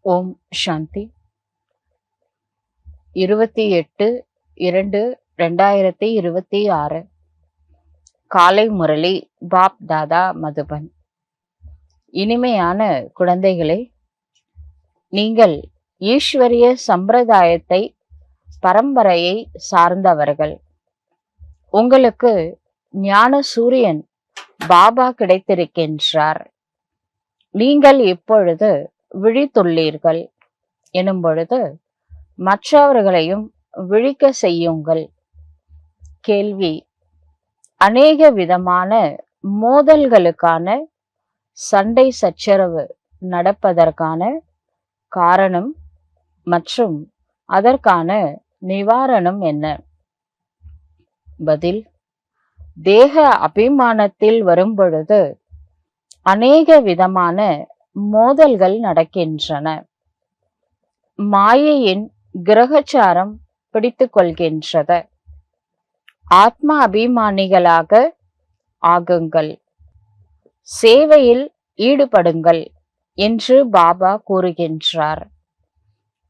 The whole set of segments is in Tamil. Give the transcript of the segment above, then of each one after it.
ஓம் சாந்தி. 28/2/2026 காலை முரளி பாப் தாதா மதுபன். இனிமையான குழந்தைகளே, நீங்கள் ஈஸ்வரிய சம்பிரதாயத்தை பரம்பரையை சார்ந்தவர்கள். உங்களுக்கு ஞான சூரியன் பாபா கிடைத்திருக்கின்றார். நீங்கள் இப்பொழுது விழித்துள்ளீர்கள் எனும் பொழுது மற்றவர்களையும் விழிக்க செய்யுங்கள். கேள்வி: அநேக விதமான மோதல்களுக்கான சண்டை சச்சரவு நடப்பதற்கான காரணம் மற்றும் அதற்கான நிவாரணம் என்ன? பதில்: தேக அபிமானத்தில் வரும்பொழுது அநேக விதமான மோதல்கள் நடக்கின்றன. மாயையின் கிரகச்சாரம் பிடித்துக் கொள்கின்றது. ஆத்மா அபிமானிகளாக ஆகுங்கள், சேவையில் ஈடுபடுங்கள் என்று பாபா கூறுகின்றார்.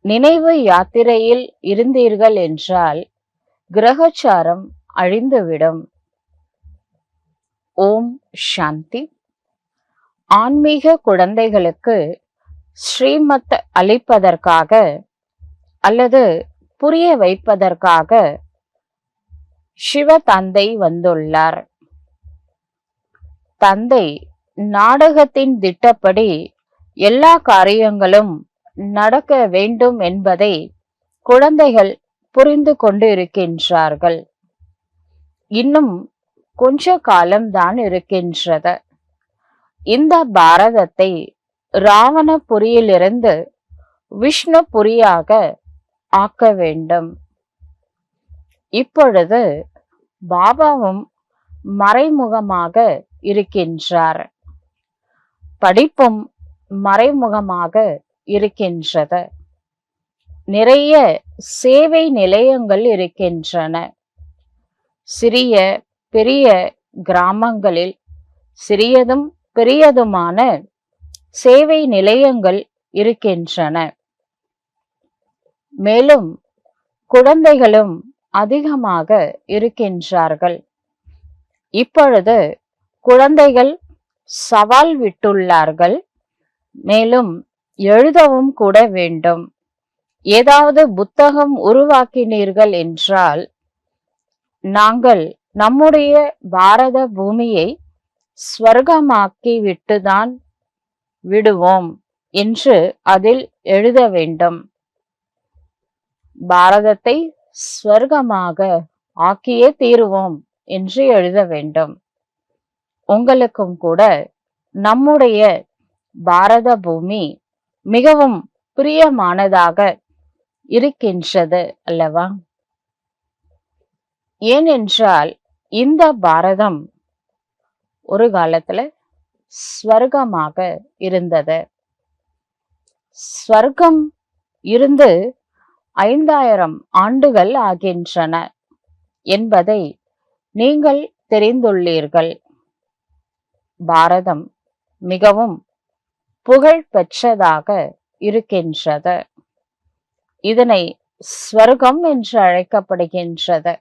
நினைவு யாத்திரையில் இருந்தீர்கள் என்றால் கிரகச்சாரம் அழிந்துவிடும். ஓம் சாந்தி. ஆன்மீக குழந்தைகளுக்கு ஸ்ரீமத் அளிப்பதற்காக அல்லது புரிய வைப்பதற்காக சிவ தந்தை வந்துள்ளார். தந்தை நாடகத்தின் திட்டப்படி எல்லா காரியங்களும் நடக்க வேண்டும் என்பதை குழந்தைகள் புரிந்து கொண்டு இருக்கின்றார்கள். இன்னும் கொஞ்ச காலம்தான் இருக்கின்றது. இந்த பாரதத்தை ராவணபுரியிலிருந்து விஷ்ணுபுரியாக ஆக்க வேண்டும். இப்பொழுது பாபாவும் மறைமுகமாக இருக்கின்றார். படிப்பும் மறைமுகமாக இருக்கின்றது. நிறைய சேவை நிலையங்கள் இருக்கின்றன. சிறிய பெரிய கிராமங்களில் சிறியதும் பெரியதுமான சேவை நிலையங்கள் இருக்கின்றன. மேலும் குழந்தைகளும் அதிகமாக இருக்கின்றார்கள். இப்பொழுது குழந்தைகள் சவால் விட்டுள்ளார்கள். மேலும் எழுதவும் கூட வேண்டும். ஏதாவது புத்தகம் உருவாக்கினீர்கள் என்றால் நாங்கள் நம்முடைய பாரத பூமியை ஸ்வர்க்கமாக்கி விட்டுதான் விடுவோம் என்று அதில் எழுத வேண்டும். பாரதத்தை ஸ்வர்க்கமாக ஆக்கியே தீருவோம் என்று எழுத வேண்டும். உங்களுக்கும் கூட நம்முடைய பாரத பூமி மிகவும் பிரியமானதாக இருக்கின்றது அல்லவா? ஏனென்றால் இந்த பாரதம் ஒரு காலத்துல ஸ்வர்க்கமாக இருந்தது. ஸ்வர்க்கம் இருந்து 5000 ஆண்டுகள் ஆகின்றன என்பதை நீங்கள் தெரிந்துள்ளீர்கள். பாரதம் மிகவும் புகழ் பெற்றதாக இருக்கின்றது. இதனை ஸ்வர்க்கம் என்று அழைக்கப்படுகின்றது.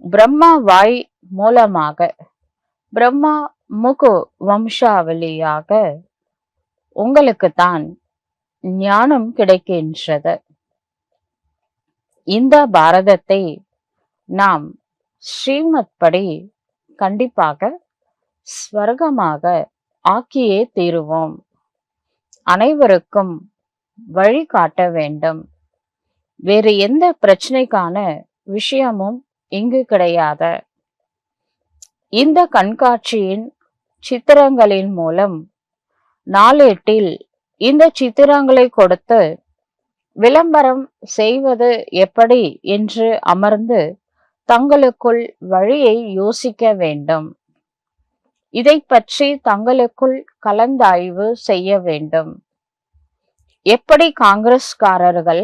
பிரம்மா வாய் மூலமாக, பிரம்மா முகு வம்சாவளியாக உங்களுக்குத்தான் ஞானம் கிடைக்கின்றது. இந்த பாரதத்தை நாம் ஸ்ரீமத் படி கண்டிப்பாக ஸ்வர்க்கமாக ஆக்கியே தீருவோம். அனைவருக்கும் வழி காட்ட வேண்டும். வேறு எந்த பிரச்சனைக்கான விஷயமும் இங்கு கிடையாது. இந்த கண்காட்சியின் சித்திரங்களின் மூலம் நாளேட்டில் இந்த சித்திரங்களை கொடுத்து விளம்பரம் செய்வது எப்படி என்று அமர்ந்து தங்களுக்குள் வழியை யோசிக்க வேண்டும். இதை பற்றி தங்களுக்குள் கலந்தாய்வு செய்ய வேண்டும். எப்படி காங்கிரஸ்காரர்கள்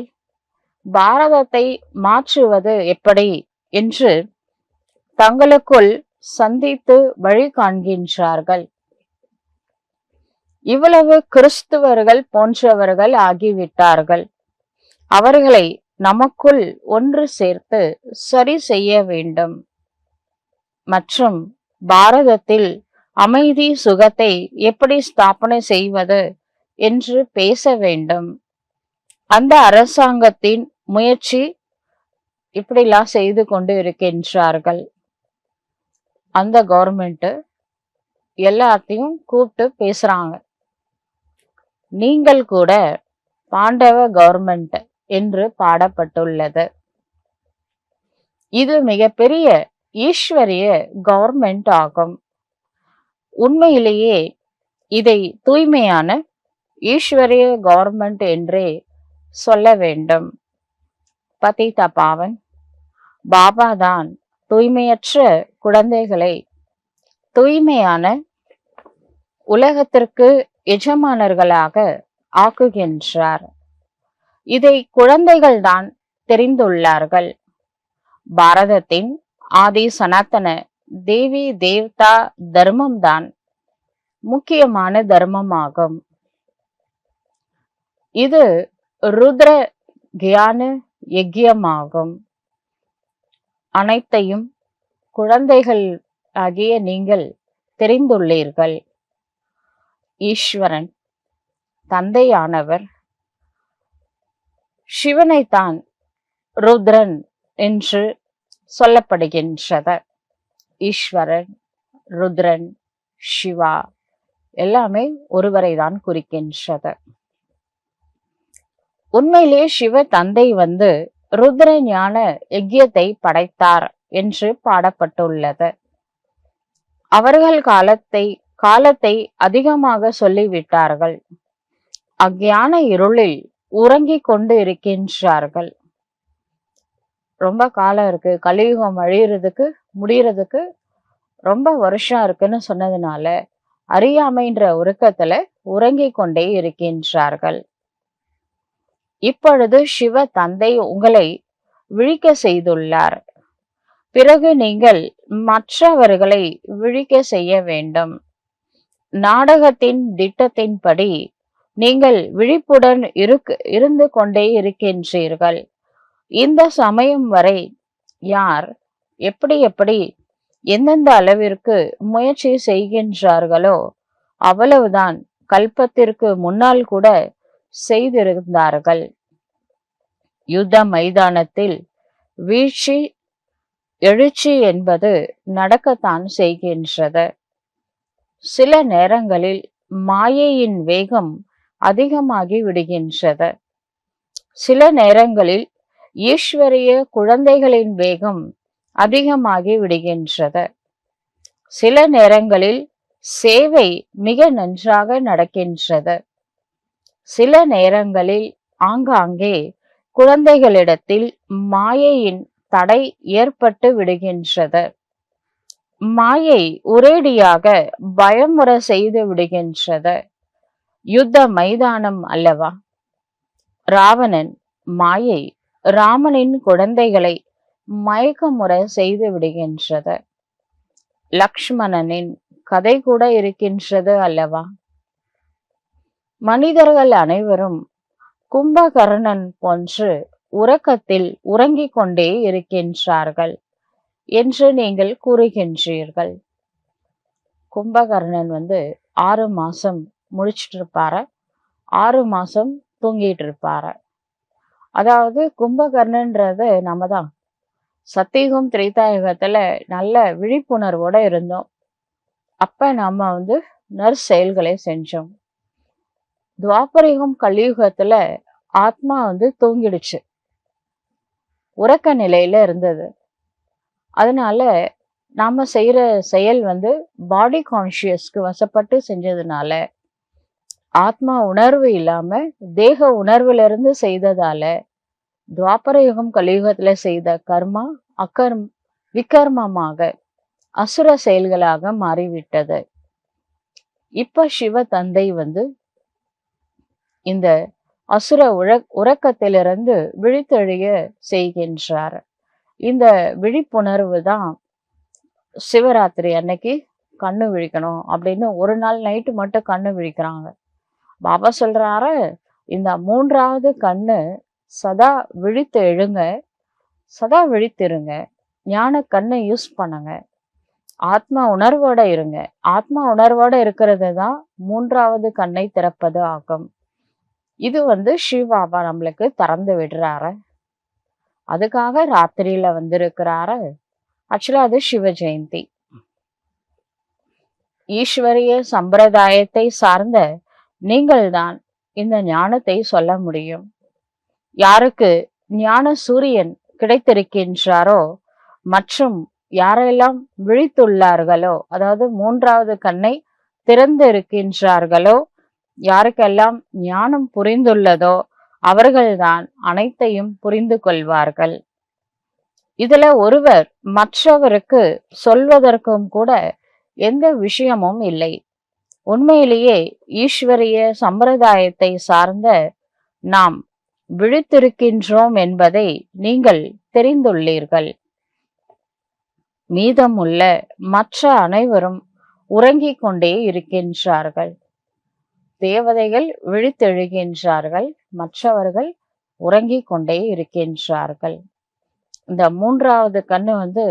பாரதத்தை மாற்றுவது எப்படி என்று தங்களுக்குள் சந்தித்து வழி காண்கின்றார்கள். இவ்வளவு கிறிஸ்துவர்கள் போன்றவர்கள் ஆகிவிட்டார்கள். அவர்களை நமக்குள் ஒன்று சேர்த்து சரி செய்ய வேண்டும் மற்றும் பாரதத்தில் அமைதி சுகத்தை எப்படி ஸ்தாபனை செய்வது என்று பேச வேண்டும். அந்த அரசாங்கத்தின் முயற்சி இப்படிலாம் செய்து கொண்டு இருக்கின்றார்கள். அந்த கவர்மெண்ட் எல்லாத்தையும் கூப்பிட்டு பேசுறாங்க. நீங்கள் கூட பாண்டவ கவர்மெண்ட் என்று பாடப்பட்டுள்ளது. இது மிகப்பெரிய ஈஸ்வரிய கவர்மெண்ட் ஆகும். உண்மையிலேயே இதை தூய்மையான ஈஸ்வரிய கவர்மெண்ட் என்றே சொல்ல வேண்டும். பதித பாவன் பாபா தான் தூய்மையற்ற குழந்தைகளை தூய்மையான உலகத்திற்கு எஜமானர்களாக ஆக்குகின்றார். இதை குழந்தைகள் தான் தெரிந்துள்ளார்கள். பாரதத்தின் ஆதி சனாதன தேவி தேவதா தர்மம் தான் முக்கியமான தர்மமாகும். இது ருத்ர கியான யஜ்யமாகும். அனைத்தையும் குழந்தைகள் ஆகிய நீங்கள் தெரிந்துள்ளீர்கள். ஈஸ்வரன் தந்தையானவர் சிவனைத்தான் ருத்ரன் என்று சொல்லப்படுகின்றது. ஈஸ்வரன், ருத்ரன், சிவா எல்லாமே ஒருவரை தான் குறிக்கின்றது. உண்மையிலே சிவ தந்தை வந்து ருத்ர ஞான யஜ்யத்தை படைத்தார் என்று பாடப்பட்டுள்ளது. அவர்கள் காலத்தை அதிகமாக சொல்லிவிட்டார்கள். அஞ்ஞான இருளில் உறங்கிக் கொண்டு இருக்கின்றார்கள். ரொம்ப காலம் இருக்கு, கலியுகம் அழியறதுக்கு முடியறதுக்கு ரொம்ப வருஷம் இருக்குன்னு சொன்னதுனால அறியாமைன்ற உறக்கத்துல உறங்கிக் கொண்டே இருக்கின்றார்கள். இப்பொழுது சிவ தந்தை உங்களை விழிக்க செய்துள்ளார். பிறகு நீங்கள் மற்றவர்களை விழிக்க செய்ய வேண்டும். நாடகத்தின் திட்டத்தின்படி நீங்கள் விழிப்புடன் இருந்து கொண்டே இருக்கின்றீர்கள். இந்த சமயம் வரை யார் எப்படி எந்தெந்த அளவிற்கு முயற்சி செய்கின்றார்களோ அவ்வளவுதான் கல்பத்திற்கு முன்னால் கூட செய்திருந்தார்கள். யுத்த மைதானத்தில் வீழ்ச்சி எழுச்சி என்பது நடக்கத்தான் செய்கின்றது. சில நேரங்களில் மாயையின் வேகம் அதிகமாகி விடுகின்றது. சில நேரங்களில் ஈஸ்வரிய குழந்தைகளின் வேகம் அதிகமாகி விடுகின்றது. சில நேரங்களில் சேவை மிக நன்றாக நடக்கின்றது. சில நேரங்களில் ஆங்காங்கே குழந்தைகளிடத்தில் மாயையின் தடை ஏற்பட்டு விடுகின்றது. மாயை ஒரேடியாக பயமுற செய்து விடுகின்றது. யுத்த மைதானம் அல்லவா? ராவணன் மாயை ராமனின் குழந்தைகளை மயக்கமுற செய்து விடுகின்றது. லக்ஷ்மணனின் கதை கூட இருக்கின்றது அல்லவா? மனிதர்கள் அனைவரும் கும்பகர்ணன் போன்று உறக்கத்தில் உறங்கிக் கொண்டே இருக்கின்றார்கள் என்று நீங்கள் கூறுகின்றீர்கள். கும்பகர்ணன் 6 மாசம் முழிச்சிட்டு இருப்பாரு, 6 மாசம் தூங்கிட்டு இருப்பாரு. அதாவது கும்பகர்ணன்றது நம்ம தான். சத்தியுகம் திரேதாயுகத்துல நல்ல விழிப்புணர்வோட இருந்தோம். அப்ப நம்ம நற்செயல்களை செஞ்சோம். துவாபரயுகம் கலியுகத்துல ஆத்மா தூங்கிடுச்சு, உறக்க நிலையில இருந்தது. அதனால நாம செய்யற செயல் பாடி கான்சியஸ்க்கு வசப்பட்டு செஞ்சதுனால, ஆத்மா உணர்வு இல்லாம தேக உணர்வுல இருந்து செய்ததால துவாபர யுகம் கலியுகத்துல செய்த கர்மா விகர்மமாக அசுர செயல்களாக மாறிவிட்டது. இப்ப சிவ தந்தை இந்த அசுர உறக்கத்திலிருந்து விழித்தெழிய செய்கின்றார். இந்த விழிப்புணர்வு தான் சிவராத்திரி அன்னைக்கு கண்ணு விழிக்கணும் அப்படின்னு ஒரு நாள் நைட்டு மட்டும் கண்ணு விழிக்கிறாங்க. பாபா சொல்றாரு, இந்த 3வது கண்ணு சதா விழித்து எழுங்க, சதா விழித்திருங்க. ஞான கண்ணை யூஸ் பண்ணுங்க. ஆத்ம உணர்வோட இருங்க. ஆத்ம உணர்வோட இருக்கிறது தான் 3வது கண்ணை திறப்பது ஆகும். இது சிவ பாபா நம்மளுக்கு திறந்து விடுறாரு. அதுக்காக ராத்திரியில வந்திருக்கிறாரு. ஆக்சுவலா அது சிவ ஜெயந்தி. ஈஸ்வரிய சம்பிரதாயத்தை சார்ந்த நீங்கள்தான் இந்த ஞானத்தை சொல்ல முடியும். யாருக்கு ஞான சூரியன் கிடைத்திருக்கின்றாரோ மற்றும் யாரெல்லாம் விழித்துள்ளார்களோ, அதாவது 3வது கண்ணை திறந்து இருக்கின்றார்களோ, யாருக்கெல்லாம் ஞானம் புரிந்துள்ளதோ அவர்கள்தான் அனைத்தையும் புரிந்து கொள்வார்கள். இதுல ஒருவர் மற்றவருக்கு சொல்வதற்கும் கூட எந்த விஷயமும் இல்லை. உண்மையிலேயே ஈஸ்வரிய சம்பிரதாயத்தை சார்ந்த நாம் விழித்திருக்கின்றோம் என்பதை நீங்கள் தெரிந்துள்ளீர்கள். மீதமுள்ள மற்ற அனைவரும் உறங்கிக் கொண்டே இருக்கின்றார்கள். தேவதைகள் விழித்தெழுகின்றார்கள், மற்றவர்கள் உறங்கிக் கொண்டே இருக்கின்றார்கள். இந்த 3வது கண்ணு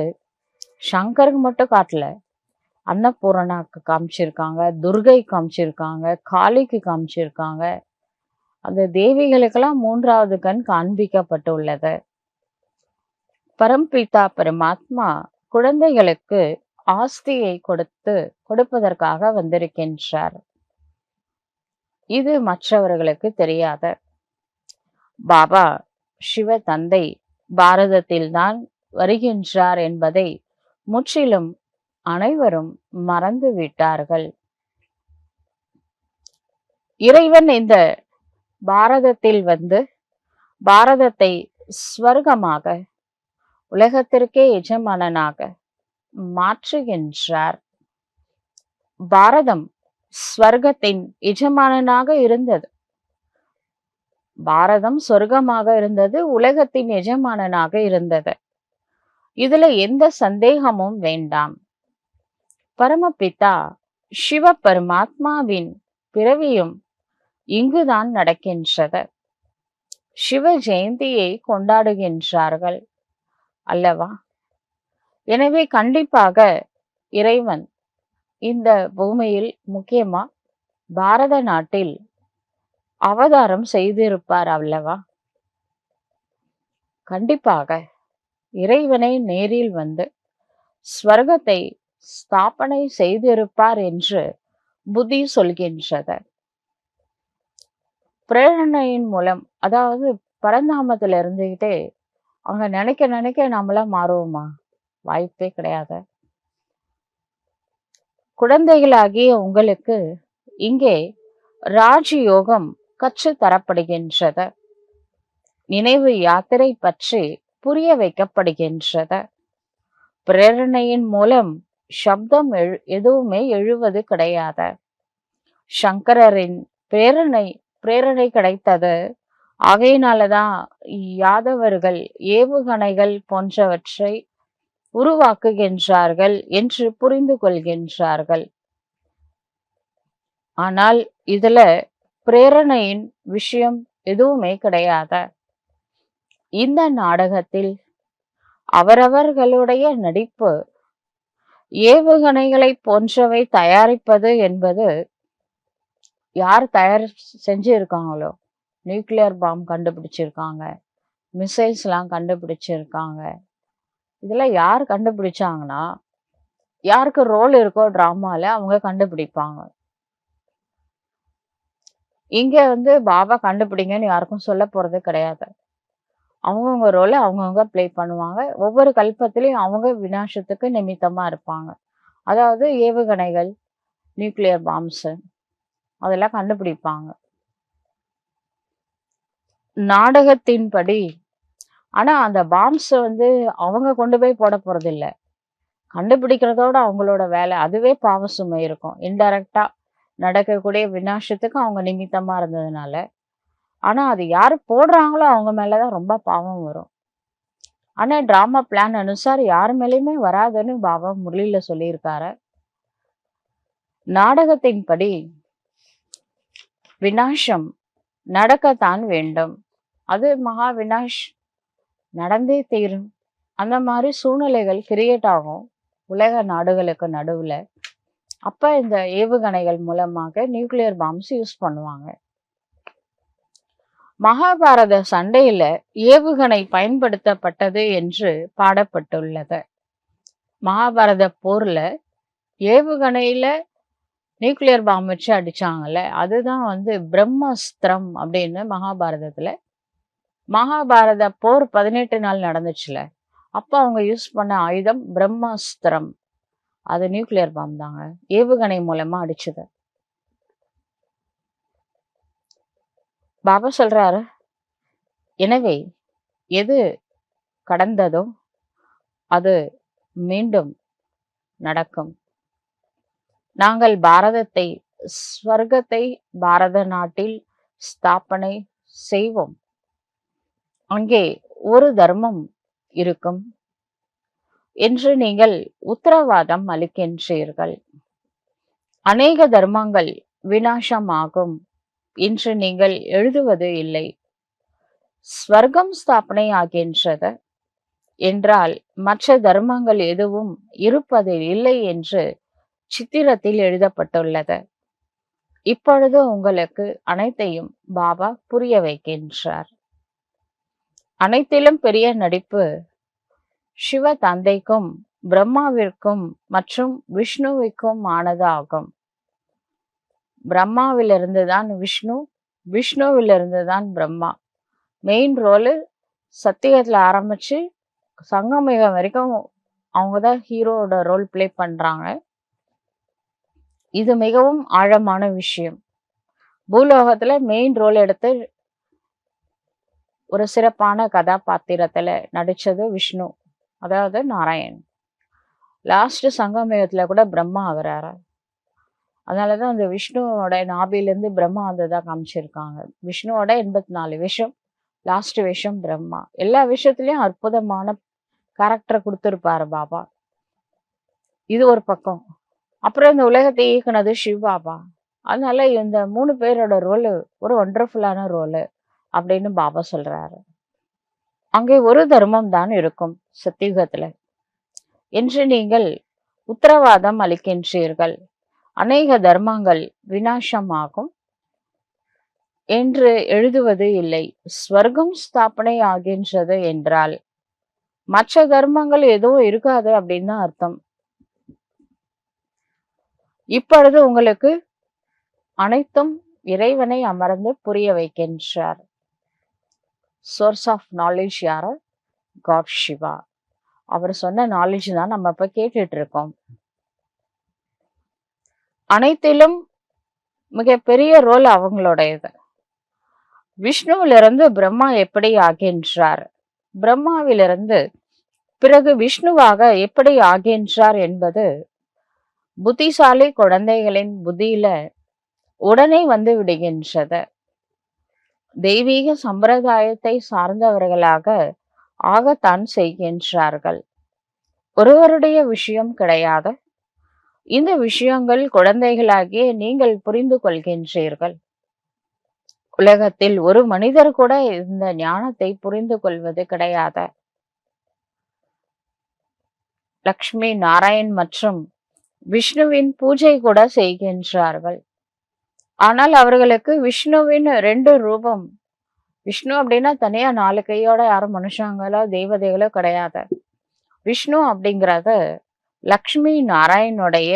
சங்கருக்கு மட்டும் காட்டல, அன்னபூர்ணாக்கு காமிச்சிருக்காங்க, துர்கை காமிச்சிருக்காங்க, காளிக்கு காமிச்சிருக்காங்க. அந்த தேவிகளுக்கெல்லாம் 3வது கண் காண்பிக்கப்பட்டுள்ளது. பரம்பிதா பரமாத்மா குழந்தைகளுக்கு ஆஸ்தியை கொடுப்பதற்காக வந்திருக்கின்றார். இது மற்றவர்களுக்கு தெரியாத. பாபா சிவ தந்தை பாரதத்தில்தான் வருகின்றார் என்பதை முற்றிலும் அனைவரும் மறந்து விட்டார்கள். இறைவன் இந்த பாரதத்தில் பாரதத்தை ஸ்வர்கமாக, உலகத்திற்கே எஜமானனாக மாற்றுகின்றார். பாரதம் ஸ்வர்கத்தின் எஜமானனாக இருந்தது. பாரதம் சொர்க்கமாக இருந்தது, உலகத்தின் எஜமானனாக இருந்தது. இதுல எந்த சந்தேகமும் வேண்டாம். பரமபிதா சிவ பரமாத்மாவின் பிறவியும் இங்குதான் நடக்கின்றது. சிவ ஜெயந்தியை கொண்டாடுகின்றார்கள் அல்லவா? எனவே கண்டிப்பாக இறைவன் இந்த பூமியில், முக்கியமா பாரத நாட்டில் அவதாரம் செய்திருப்பார் அல்லவா? கண்டிப்பாக இறைவனை நேரில் ஸ்வர்கத்தை ஸ்தாபனை செய்திருப்பார் என்று புத்தி சொல்கின்றது. பிரேரணையின் மூலம், அதாவது பரந்தாமத்துல இருந்துகிட்டே அங்க நினைக்க நினைக்க நம்மள மாறுவோமா? வாய்ப்பே கிடையாது. குழந்தைகளாகிய உங்களுக்கு இங்கே ராஜயோகம் கற்று தரப்படுகின்றது. நினைவு யாத்திரை பற்றி புரிய வைக்கப்படுகின்றது. பிரேரணையின் மூலம் சப்தம் எதுவுமே எழுவது கிடையாது. சங்கரரின் பிரேரணை கிடைத்தது. ஆகையினாலதான் யாதவர்கள் ஏவுகணைகள் போன்றவற்றை உருவாக்குகின்றார்கள் என்று புரிந்து கொள்கின்றார்கள். ஆனால் இதுல பிரேரணையின் விஷயம் எதுவுமே கிடையாது. இந்த நாடகத்தில் அவரவர்களுடைய நடிப்பு, ஏவுகணைகளை போன்றவை தயாரிப்பது என்பது யார் தயார் செஞ்சிருக்காங்களோ, நியூக்ளியர் பாம் கண்டுபிடிச்சிருக்காங்க, மிசைல்ஸ் எல்லாம் கண்டுபிடிச்சிருக்காங்க. இதுல யார் கண்டுபிடிச்சாங்கன்னா, யாருக்கு ரோல் இருக்கோ டிராமால அவங்க கண்டுபிடிப்பாங்க. இங்க பாபா கண்டுபிடிங்கன்னு யாருக்கும் சொல்ல போறது கிடையாது. அவங்கவுங்க ரோலை அவங்கவுங்க பிளே பண்ணுவாங்க. ஒவ்வொரு கல்பத்திலையும் அவங்க விநாசத்துக்கு நிமித்தமா இருப்பாங்க. அதாவது ஏவுகணைகள், நியூக்ளியர் பாம்ஸ் அதெல்லாம் கண்டுபிடிப்பாங்க நாடகத்தின்படி. ஆனா அந்த பாம்ஸ் அவங்க கொண்டு போய் போட போறது இல்லை. கண்டுபிடிக்கிறதோட அவங்களோட வேலை அதுவே பாவ சுமை இருக்கும். இன்டைரக்டா நடக்கக்கூடிய விநாசத்துக்கு அவங்க நிமித்தமா இருந்ததுனால. ஆனா அது யாரு போடுறாங்களோ அவங்க மேலதான் ரொம்ப பாவம் வரும். ஆனா டிராமா பிளான் அனுசார் யார் மேலேயுமே வராதுன்னு பாபா முரளியில சொல்லியிருக்காரு. நாடகத்தின்படி விநாசம் நடக்கத்தான் வேண்டும். அது மகா வினாஷ் நடந்தே தீரும். அந்த மாதிரி சூழ்நிலைகள் கிரியேட் ஆகும் உலக நாடுகளுக்கு நடுவுல. அப்ப இந்த ஏவுகணைகள் மூலமாக நியூக்ளியர் பாம்ஸ் யூஸ் பண்ணுவாங்க. மகாபாரத சண்டையில ஏவுகணை பயன்படுத்தப்பட்டது என்று பாடப்பட்டுள்ளது. மகாபாரத போர்ல ஏவுகணையில நியூக்ளியர் பாம் வச்சு அடிச்சாங்கல்ல, அதுதான் பிரம்மஸ்திரம் அப்படின்னு மகாபாரத போர் 18 நாள் நடந்துச்சுல, அப்ப அவங்க யூஸ் பண்ண ஆயுதம் பிரம்மாஸ்திரம். அது நியூக்ளியர் பாம் தாங்க, ஏவுகணை மூலமா அடிச்சது. பாபா சொல்றாரு, எனவே எது கடந்ததோ அது மீண்டும் நடக்கும். நாங்கள் பாரதத்தை, ஸ்வர்க்கத்தை பாரத நாட்டில் ஸ்தாபனை செய்வோம். அங்கே ஒரு தர்மம் இருக்கும் என்று நீங்கள் உத்தரவாதம் அளிக்கின்றீர்கள். அநேக தர்மங்கள் விநாசமாகும் என்று நீங்கள் எழுதுவது இல்லை. ஸ்வர்க்கம் ஸ்தாபனை ஆகின்றது என்றால் மற்ற தர்மங்கள் எதுவும் இருப்பது இல்லை என்று சித்திரத்தில் எழுதப்பட்டுள்ளது. இப்பொழுது உங்களுக்கு அனைத்தையும் பாபா புரிய வைக்கின்றார். அனைத்திலும் பெரிய நடிப்பு சிவ தந்தைக்கும் பிரம்மாவிற்கும் மற்றும் விஷ்ணுவிற்கும் ஆனது ஆகும். பிரம்மாவிலிருந்து தான் விஷ்ணு, விஷ்ணுவிலிருந்து தான் பிரம்மா. மெயின் ரோலு சத்தியத்துல ஆரம்பிச்சு சங்கமிகம் வரைக்கும் அவங்கதான் ஹீரோட ரோல் பிளே பண்றாங்க. இது மிகவும் ஆழமான விஷயம். பூலோகத்துல மெயின் ரோல் எடுத்து ஒரு சிறப்பான கதாபாத்திரத்துல நடிச்சது விஷ்ணு, அதாவது நாராயண். லாஸ்ட் சங்கமயுகத்துல கூட பிரம்மா ஆகுறாரு. அதனாலதான் அந்த விஷ்ணுவோட நாபிலிருந்து பிரம்மா வந்ததா காமிச்சிருக்காங்க. விஷ்ணுவோட 84 விஷயம், லாஸ்ட் விஷயம் பிரம்மா. எல்லா விஷயத்திலயும் அற்புதமான கேரக்டர் கொடுத்திருப்பாரு பாபா. இது ஒரு பக்கம். அப்புறம் இந்த உலகத்தை இயக்குனது சிவ் பாபா. அதனால இந்த 3 பேரோட ரோலு ஒரு ஒண்டர்ஃபுல்லான ரோலு அப்படின்னு பாபா சொல்றாரு. அங்கே ஒரு தர்மம் தான் இருக்கும் சத்தியுகத்துல என்று நீங்கள் உத்தரவாதம் அளிக்கின்றீர்கள். அநேக தர்மங்கள் விநாசமாகும் என்று எழுதுவது இல்லை. ஸ்வர்க்கம் ஸ்தாபனை ஆகின்றது என்றால் மற்ற தர்மங்கள் எதுவும் இருக்காது அப்படின்னு தான் அர்த்தம். இப்பொழுது உங்களுக்கு அனைத்தும் இறைவனை அமர்ந்து புரிய வைக்கின்றார். சோர்ஸ் ஆஃப் நாலேஜ் யாரு? காட் சிவா. அவர் சொன்ன நாலேஜ் தான் நம்ம இப்ப கேட்டுட்டு இருக்கோம். அனைத்திலும் மிகப்பெரிய ரோல் அவங்களுடையது. விஷ்ணுவிலிருந்து பிரம்மா எப்படி ஆகின்றார், பிரம்மாவிலிருந்து பிறகு விஷ்ணுவாக எப்படி ஆகின்றார் என்பது புத்திசாலி குழந்தைகளின் புத்தியில உடனே வந்து விடுகின்றது. தெய்வீக சம்பிரதாயத்தை சார்ந்தவர்களாக ஆகத்தான் செய்கின்றார்கள். ஒருவருடைய விஷயம் கிடையாது. இந்த விஷயங்கள் குழந்தைகளாகிய நீங்கள் புரிந்து கொள்கின்றீர்கள். உலகத்தில் ஒரு மனிதர் கூட இந்த ஞானத்தை புரிந்து கொள்வது கிடையாது. லக்ஷ்மி நாராயண் மற்றும் விஷ்ணுவின் பூஜை கூட செய்கின்றார்கள். ஆனால் அவர்களுக்கு விஷ்ணுவின் 2 ரூபம். விஷ்ணு அப்படின்னா தனியா 4 கையோட யாரும் மனுஷங்களோ தெய்வதைகளோ கிடையாது. விஷ்ணு அப்படிங்கிறது லக்ஷ்மி நாராயணுடைய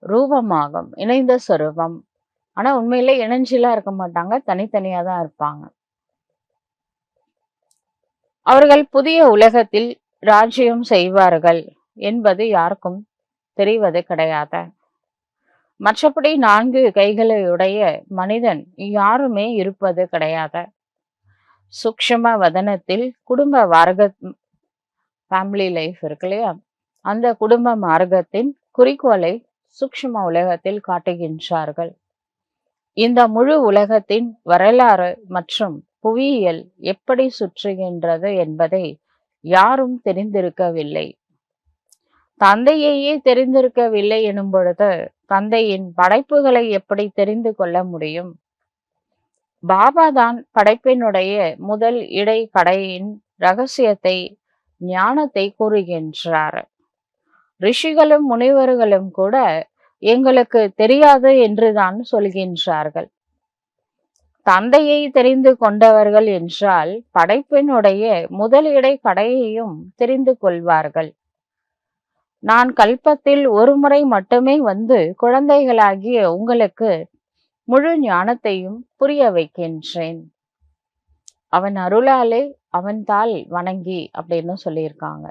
ரூபமாகும், இணைந்த சொரூபம். ஆனா உண்மையிலே இணைஞ்செல்லாம் இருக்க மாட்டாங்க, தனித்தனியா தான் இருப்பாங்க. அவர்கள் புதிய உலகத்தில் ராஜ்யம் செய்வார்கள் என்பது யாருக்கும் தெரிவது கிடையாது. மற்றபடி 4 கைகளையுடைய மனிதன் யாருமே இருப்பது கிடையாது. சூக்ஷ்ம வதனத்தில் குடும்ப வார்க்க ஃபேமிலி லைஃப் இருக்கு இல்லையா, அந்த குடும்ப மார்க்கத்தின் குறிக்கோளை சூக்ஷ்ம உலகத்தில் காட்டுகின்றார்கள். இந்த முழு உலகத்தின் வரலாறு மற்றும் புவியியல் எப்படி சுற்றுகின்றது என்பதை யாரும் தெரிந்திருக்கவில்லை. தந்தையையே தெரிந்திருக்கவில்லை எனும் பொழுது தந்தையின் படைப்புகளை எப்படி தெரிந்து கொள்ள முடியும்? பாபா தான் படைப்பினுடைய முதல் இடை கடையின் ரகசியத்தை, ஞானத்தை கூறுகின்றார். ரிஷிகளும் முனிவர்களும் கூட எங்களுக்கு தெரியாது என்றுதான் சொல்கின்றார்கள். தந்தையை தெரிந்து கொண்டவர்கள் என்றால் படைப்பினுடைய முதல் இடை கடையையும் தெரிந்து கொள்வார்கள். நான் கல்பத்தில் ஒரு முறை மட்டுமே வந்து குழந்தைகளாகிய உங்களுக்கு முழு ஞானத்தையும் புரிய வைக்கின்றேன். அவன் அருளாலே அவன் தாள் வணங்கி அப்படின்னு சொல்லியிருக்காங்க.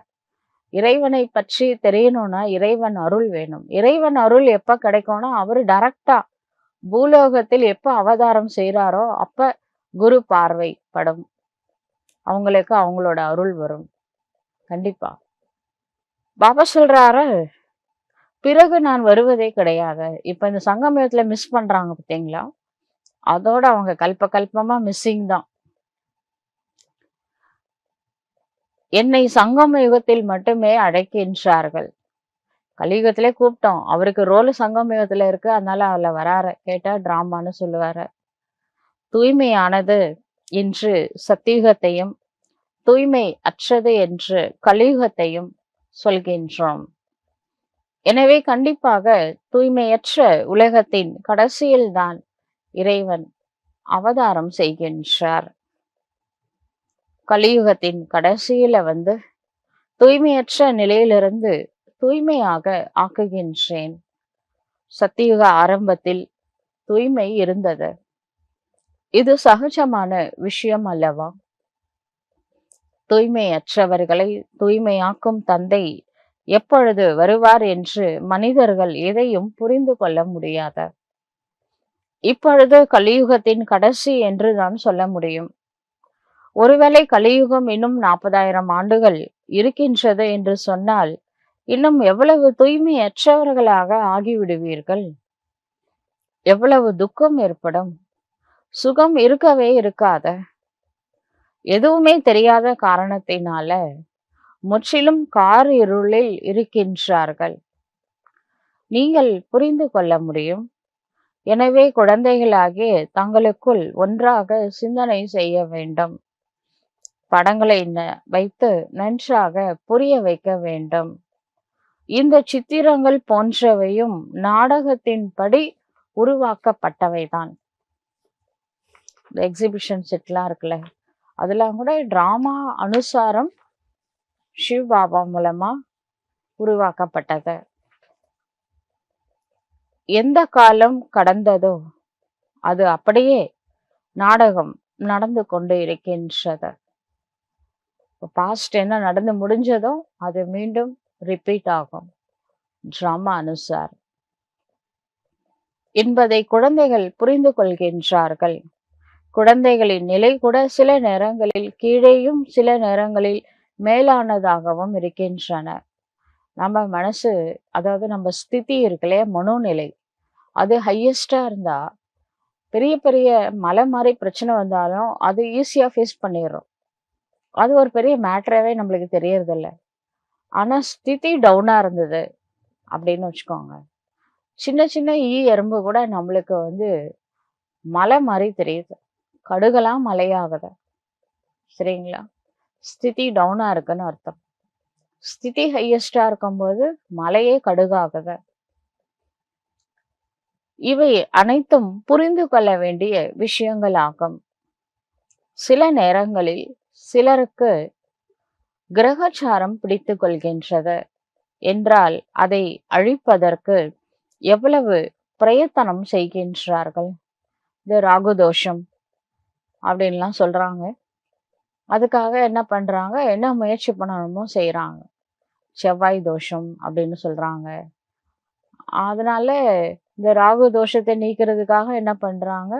இறைவனை பற்றி தெரியணும்னா இறைவன் அருள் வேணும். இறைவன் அருள் எப்ப கிடைக்கும்னா அவரு டைரக்டா பூலோகத்தில் எப்ப அவதாரம் செய்யறாரோ அப்ப குரு பார்வை படும். அவங்களுக்கு அவங்களோட அருள் வரும். கண்டிப்பா பாபா சொல்றாரு, பிறகு நான் வருவதே கிடையாது. இப்ப இந்த சங்கமயத்துல மிஸ் பண்றாங்க பார்த்தீங்களா, அதோட அவங்க கல்ப கல்பமா மிஸ்ஸிங் தான். என்னை சங்கம யுகத்தில் மட்டுமே அழைக்கின்றார்கள். கலியுகத்திலே கூப்பிட்டோம், அவருக்கு ரோல் சங்கம யுகத்துல இருக்கு, அதனால அதுல வராரு. கேட்டா டிராமான்னு சொல்லுவாரு. தூய்மையானது என்று சத்தியுகத்தையும், தூய்மை அற்றது என்று கலியுகத்தையும் சொல்கின்றோம். எனவே கண்டிப்பாக தூய்மையற்ற உலகத்தின் கடைசியில்தான் இறைவன் அவதாரம் செய்கின்றார். கலியுகத்தின் கடைசியில வந்து தூய்மையற்ற நிலையிலிருந்து தூய்மையாக ஆக்குகின்றேன். சத்தியுக ஆரம்பத்தில் தூய்மை இருந்தது. இது சகஜமான விஷயம் அல்லவா? தூய்மையற்றவர்களை தூய்மையாக்கும் தந்தை எப்பொழுது வருவார் என்று மனிதர்கள் எதையும் புரிந்து கொள்ள முடியாத. இப்பொழுது கலியுகத்தின் கடைசி என்று தான் சொல்ல முடியும். ஒருவேளை கலியுகம் இன்னும் 40,000 ஆண்டுகள் இருக்கின்றது என்று சொன்னால் இன்னும் எவ்வளவு தூய்மையற்றவர்களாக ஆகிவிடுவீர்கள். எவ்வளவு துக்கம் ஏற்படும். சுகம் இருக்கவே இருக்காத. எதுவுமே தெரியாத காரணத்தினால முற்றிலும் கார் இருளில் இருக்கின்றார்கள். நீங்கள் புரிந்து கொள்ள முடியும். எனவே குழந்தைகளாகிய தங்களுக்குள் ஒன்றாக சிந்தனை செய்ய வேண்டும். படங்களை வைத்து நன்றாக புரிய வைக்க வேண்டும். இந்த சித்திரங்கள் போன்றவையும் நாடகத்தின்படி உருவாக்கப்பட்டவைதான். இந்த எக்ஸிபிஷன் செட்லாம் இருக்குல்ல, அதெல்லாம் கூட டிராமா அனுசாரம் சிவ் பாபா மூலமா உருவாக்கப்பட்டது. எந்த காலம் கடந்ததோ அது அப்படியே நாடகம் நடந்து கொண்டு இருக்கின்றது. பாஸ்ட் என்ன நடந்து முடிஞ்சதோ அது மீண்டும் ரிப்பீட் ஆகும் டிராமா அனுசார் என்பதை குழந்தைகள் புரிந்து கொள்கின்றார்கள். குழந்தைகளின் நிலை கூட சில நேரங்களில் கீழேயும் சில நேரங்களில் மேலானதாகவும் இருக்கின்றன. நம்ம மனசு, அதாவது நம்ம ஸ்திதி இருக்குல்லையா, மனோநிலை, அது ஹையஸ்டா இருந்தா பெரிய பெரிய மலை மாதிரி பிரச்சனை வந்தாலும் அது ஈஸியா ஃபேஸ் பண்ணிடுறோம். அது ஒரு பெரிய மேட்டராகவே நம்மளுக்கு தெரியறதில்ல. ஆனா ஸ்திதி டவுனா இருந்தது அப்படின்னு வச்சுக்கோங்க, சின்ன சின்ன எறும்பு கூட நம்மளுக்கு வந்து மலை மாதிரி தெரியுது. கடுகெல்லாம் மலையாகுது. சரிங்களா? ஸ்திதி டவுனா இருக்குன்னு அர்த்தம். ஸ்திதி ஹையஸ்டா இருக்கும்போது மலையே கடுகாகுது. இவை அனைத்தும் புரிந்து கொள்ள வேண்டிய விஷயங்கள் ஆகும். சில நேரங்களில் சிலருக்கு கிரகச்சாரம் பிடித்து கொள்கின்றது என்றால் அதை அழிப்பதற்கு எவ்வளவு பிரயத்தனம் செய்கின்றார்கள். இது ராகு தோஷம் அப்படின்லாம் சொல்றாங்க. அதுக்காக என்ன பண்றாங்க, என்ன முயற்சி பண்ணணுமோ செய்யறாங்க. செவ்வாய் தோஷம் அப்படின்னு சொல்றாங்க. அதனால இந்த ராகு தோஷத்தை நீக்கிறதுக்காக என்ன பண்றாங்க,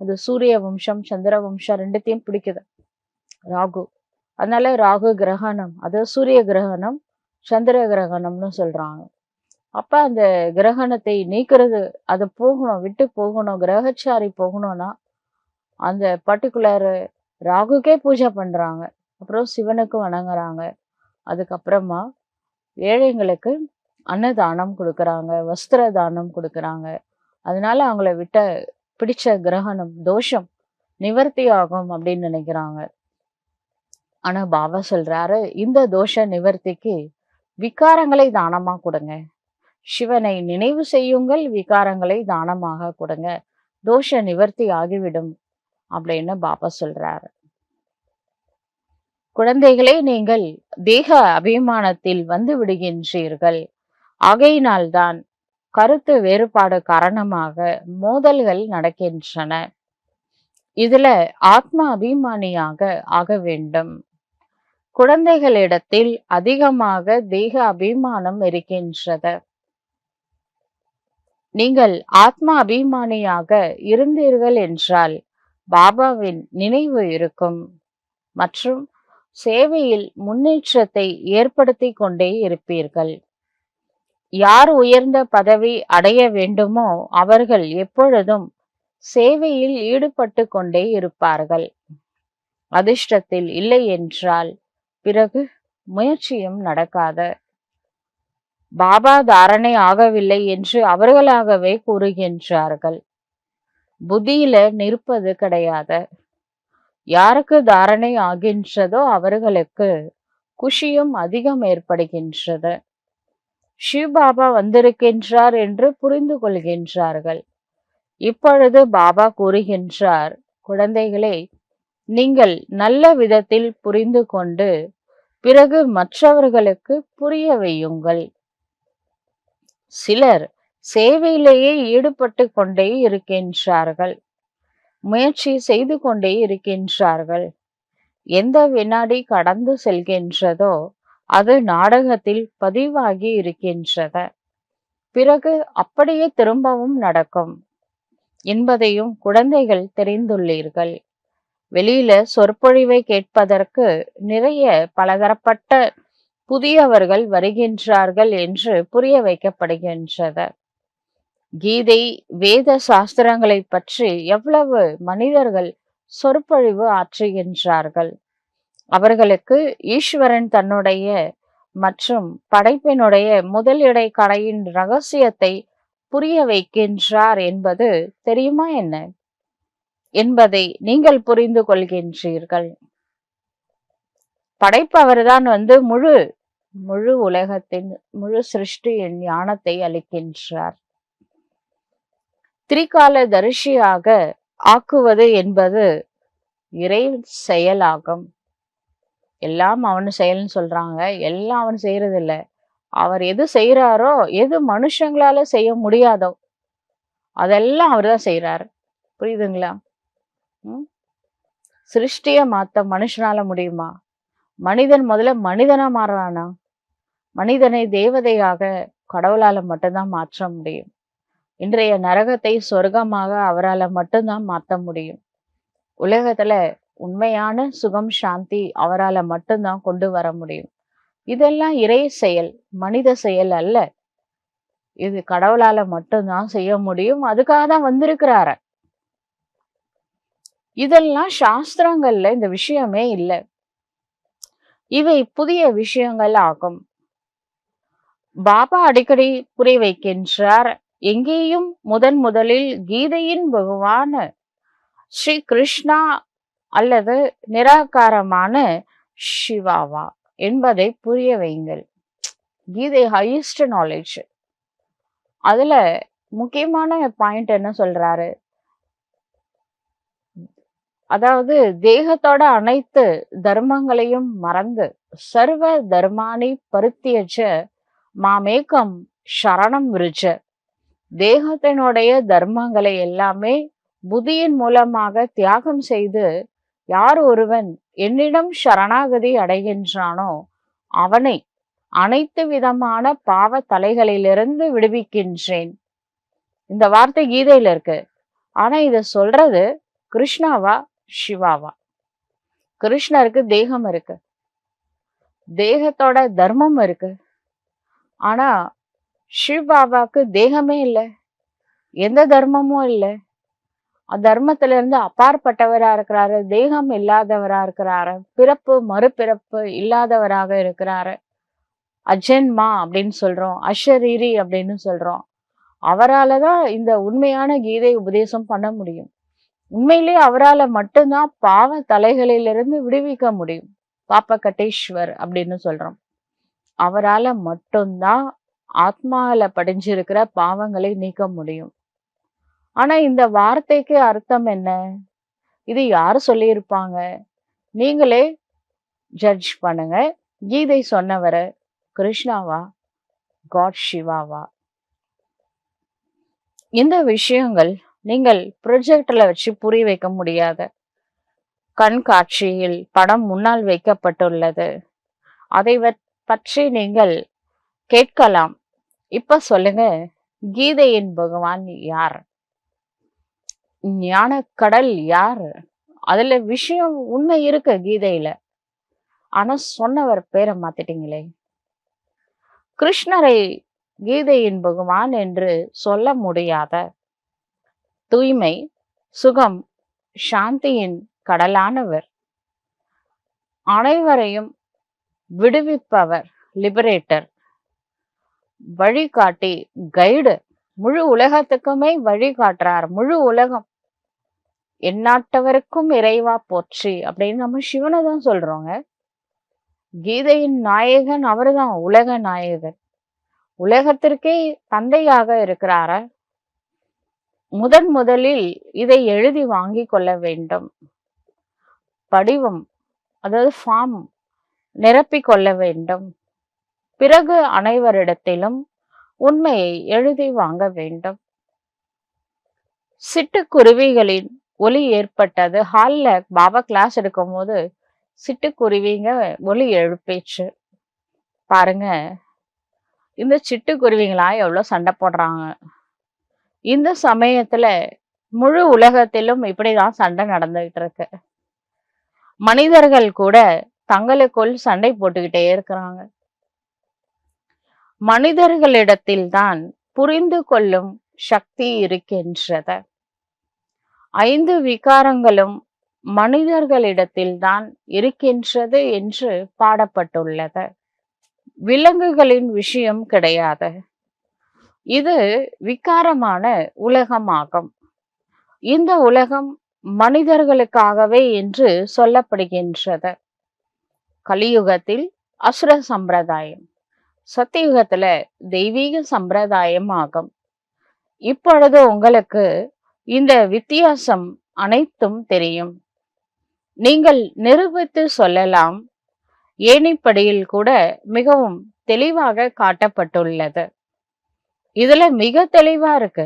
அது சூரிய வம்சம் சந்திர வம்சம் ரெண்டுத்தையும் பிடிக்குது ராகு. அதனால ராகு கிரகணம், அது சூரிய கிரகணம் சந்திர கிரகணம்னு சொல்றாங்க. அப்ப அந்த கிரகணத்தை நீக்கிறது, அது போகணும், விட்டு போகணும், கிரகச்சாரி போகணும்னா அந்த பர்டிகுலர் ராகுக்கே பூஜை பண்றாங்க. அப்புறம் சிவனுக்கு வணங்குறாங்க. அதுக்கப்புறமா ஏழைங்களுக்கு அன்னதானம் கொடுக்கறாங்க, வஸ்திர தானம் கொடுக்கறாங்க. அதனால அவங்கள விட்ட பிடிச்ச கிரகணம், தோஷம் நிவர்த்தி ஆகும் அப்படின்னு நினைக்கிறாங்க. ஆனா பாபா சொல்றாரு, இந்த தோஷ நிவர்த்திக்கு விகாரங்களை தானமா கொடுங்க. சிவனை நினைவு செய்யுங்கள், விகாரங்களை தானமாக கொடுங்க. தோஷ நிவர்த்தி ஆகிவிடும் அப்படின்னு பாபா சொல்றாரு. குழந்தைகளே, நீங்கள் தேக அபிமானத்தில் வந்து விடுகின்றீர்கள். ஆகையினால்தான் கருத்து வேறுபாடு காரணமாக மோதல்கள் நடக்கின்றன. இதுல ஆத்ம அபிமானியாக ஆக வேண்டும். குழந்தைகளிடத்தில் அதிகமாக தேக அபிமானம் இருக்கின்றது. நீங்கள் ஆத்ம அபிமானியாக இருந்தீர்கள் என்றால் பாபாவின் நினைவு இருக்கும் மற்றும் சேவையில் முன்னேற்றத்தை ஏற்படுத்தி கொண்டே இருப்பீர்கள். யார் உயர்ந்த பதவி அடைய வேண்டுமோ அவர்கள் எப்பொழுதும் சேவையில் ஈடுபட்டு கொண்டே இருப்பார்கள். அதிர்ஷ்டத்தில் இல்லை என்றால் பிறகு முயற்சியும் நடக்காது. பாபா தாரணை ஆகவில்லை என்று அவர்களாகவே கூறுகின்றார்கள். புத்தியில நிற்பது கிடையாது. யாருக்கு தாரணை ஆகின்றதோ அவர்களுக்கு குஷியும் அதிகம் ஏற்படுகின்றது. சிவபாபா வந்திருக்கின்றார் என்று புரிந்து கொள்கின்றார்கள். இப்பொழுது பாபா கூறுகின்றார், குழந்தைகளே, நீங்கள் நல்ல விதத்தில் புரிந்து கொண்டு பிறகு மற்றவர்களுக்கு புரிய வையுங்கள். சிலர் சேவையிலேயே ஈடுபட்டு கொண்டே இருக்கின்றார்கள், முயற்சி செய்து கொண்டே இருக்கின்றார்கள். எந்த வினாடி கடந்து செல்கின்றதோ அது நாடகத்தில் பதிவாகி இருக்கின்றது. பிறகு அப்படியே திரும்பவும் நடக்கும் என்பதையும் குழந்தைகள் தெரிந்துள்ளீர்கள். வெளியில சொற்பொழிவை கேட்பதற்கு நிறைய பலதரப்பட்ட புதியவர்கள் வருகின்றார்கள் என்று புரிய வைக்கப்படுகின்றது. கீதை, வேத சாஸ்திரங்களை பற்றி எவ்வளவு மனிதர்கள் சொற்பொழிவு ஆற்றுகின்றார்கள். அவர்களுக்கு ஈஸ்வரன் தன்னுடைய மற்றும் படைப்பினுடைய முதல் இடை கடையின் ரகசியத்தை புரிய வைக்கின்றார் என்பது தெரியுமா என்ன என்பதை நீங்கள் புரிந்து கொள்கின்றீர்கள். படைப்பவர்தான் முழு உலகத்தின் முழு சிருஷ்டியின் ஞானத்தை அளிக்கின்றார். திரிகால தரிசியாக ஆக்குவது என்பது இறை செயலாகும். எல்லாம் அவன் செயல்னு சொல்றாங்க. எல்லாம் அவன் செய்யறது இல்ல. அவர் எது செய்யறாரோ, எது மனுஷங்களால செய்ய முடியாதோ அதெல்லாம் அவர் தான் செய்யறாரு. புரியுதுங்களா? சிருஷ்டிய மாத்த மனுஷனால முடியுமா? மனிதன் முதல்ல மனிதனா மாறுறானா? மனிதனை தேவதையாக கடவுளால மட்டும்தான் மாற்ற முடியும். இன்றைய நரகத்தை சொர்க்கமாக அவரால மட்டும்தான் மாற்ற முடியும். உலகத்துல உண்மையான சுகம், சாந்தி அவரால மட்டும்தான் கொண்டு வர முடியும். இதெல்லாம் இறை செயல், மனித செயல் அல்ல. இது கடவுளால மட்டும்தான் செய்ய முடியும். அதுக்காக தான் வந்திருக்கிறாரு. இதெல்லாம் சாஸ்திரங்கள்ல இந்த விஷயமே இல்லை. இவை புதிய விஷயங்கள் ஆகும். பாபா அடிக்கடி புரிய வைக்கின்றார். எங்கேயும் முதலில் கீதையின் பகவான் ஸ்ரீ கிருஷ்ணா அல்லது நிராகாரமான சிவாவா என்பதை புரிய வைங்கள். கீதை ஹையஸ்ட் நாலேஜ். அதுல முக்கியமான பாயிண்ட் என்ன சொல்றாரு? அதாவது தேகத்தோட அனைத்து தர்மங்களையும் மறந்து சர்வ தர்மானி பரித்யஜ மாமேகம் சரணம் விருஜ. தேகத்தினுடைய தர்மங்களை எல்லாமே புத்தியின் மூலமாக தியாகம் செய்து யார் ஒருவன் என்னிடம் சரணாகதி அடைகின்றானோ அவனை அனைத்து விதமான பாவ தலைகளிலிருந்து விடுவிக்கின்றேன். இந்த வார்த்தை கீதையில இருக்கு. ஆனா இத சொல்றது கிருஷ்ணாவா சிவாவா? கிருஷ்ணருக்கு தேகம் இருக்கு, தேகத்தோட தர்மம் இருக்கு. ஆனா சிவபாபாவுக்கு தேகமே இல்லை, எந்த தர்மமும் இல்லை. தர்மத்தில இருந்து அப்பாற்பட்டவரா இருக்கிறாரு, தேகம் இல்லாதவரா இருக்கிறாரு, பிறப்பு மறுபிறப்பு இல்லாதவராக இருக்கிறாரு. அஜென்மா அப்படின்னு சொல்றோம், அஷரீரி அப்படின்னு சொல்றோம். அவரால தான் இந்த உண்மையான கீதை உபதேசம் பண்ண முடியும். உண்மையிலேயே அவரால மட்டும்தான் பாவ தலைகளிலிருந்து விடுவிக்க முடியும். பாப்ப கட்டேஸ்வர் அப்படின்னு சொல்றோம். அவரால மட்டும்தான் ஆத்மால படிஞ்சிருக்கிற பாவங்களை நீக்க முடியும். ஆனா இந்த வார்த்தைக்கு அர்த்தம் என்ன? இது யாரு சொல்லியிருப்பாங்க? நீங்களே ஜட்ஜ் பண்ணுங்க. கீதை சொன்னவரு கிருஷ்ணாவா? காட் சிவாவா? இந்த விஷயங்கள் நீங்கள் ப்ரொஜெக்டர்ல வச்சு புரிய வைக்க முடியாத கண்காட்சியில் படம் முன்னால் வைக்கப்பட்டுள்ளது. அதை பற்றி நீங்கள் கேட்கலாம். இப்ப சொல்லுங்க, கீதையின் பகவான் யார்? ஞான கடல் யார்? அதுல விஷயம் உண்மை இருக்கு கீதையில. ஆனா சொன்னவர் பேரை மாத்திட்டீங்களே. கிருஷ்ணரை கீதையின் பகவான் என்று சொல்ல முடியாத தூய்மை, சுகம், சாந்தியின் கடலானவர், அனைவரையும் விடுவிப்பவர், லிபரேட்டர், வழிகாட்டி, கைடு, முழு உலகத்துக்குமே வழிகாட்டுறார். முழு உலகம் எந்நாட்டவருக்கும் இறைவா போற்றி அப்படின்னு நம்ம சிவனை தான் சொல்றோங்க. கீதையின் நாயகன் அவர்தான், உலக நாயகன். உலகத்திற்கே தந்தையாக இருக்கிறார. முதலில் இதை எழுதி வாங்கி கொள்ள வேண்டும். படிவம், அதாவது ஃபார்ம் நிரப்பிக் கொள்ள வேண்டும். பிறகு அனைவரிடத்திலும் உண்மையை எழுதி வாங்க வேண்டும். சிட்டுக்குருவிகளின் ஒலி ஏற்பட்டது. ஹால்ல பாபா கிளாஸ் எடுக்கும் போது சிட்டுக்குருவிங்க ஒலி எழுப்பேச்சு. பாருங்க, இந்த சிட்டுக்குருவிங்களா எவ்வளவு சண்டை போடுறாங்க. இந்த சமயத்துல முழு உலகத்திலும் இப்படிதான் சண்டை நடந்துகிட்டு இருக்கு. மனிதர்கள் கூட தங்களுக்குள் சண்டை போட்டுக்கிட்டே இருக்கிறாங்க. மனிதர்களிடத்தில்தான் புரிந்து கொள்ளும் சக்தி இருக்கின்றது. 5 விகாரங்களும் மனிதர்களிடத்தில்தான் இருக்கின்றது என்று பாடப்பட்டுள்ளது. விலங்குகளின் விஷயம் கிடையாது. இது விகாரமான உலகமாகும். இந்த உலகம் மனிதர்களுக்காகவே என்று சொல்லப்படுகின்றது. கலியுகத்தில் அசுர சம்பிரதாயம், சத்தியுகத்துல தெய்வீக சம்பிரதாயம் ஆகும். இப்பொழுது உங்களுக்கு இந்த வித்தியாசம் அனைத்தும் தெரியும். நீங்கள் நிரூபித்து சொல்லலாம். ஏணிப்படியில் கூட மிகவும் தெளிவாக காட்டப்பட்டுள்ளது. இதுல மிக தெளிவா இருக்கு.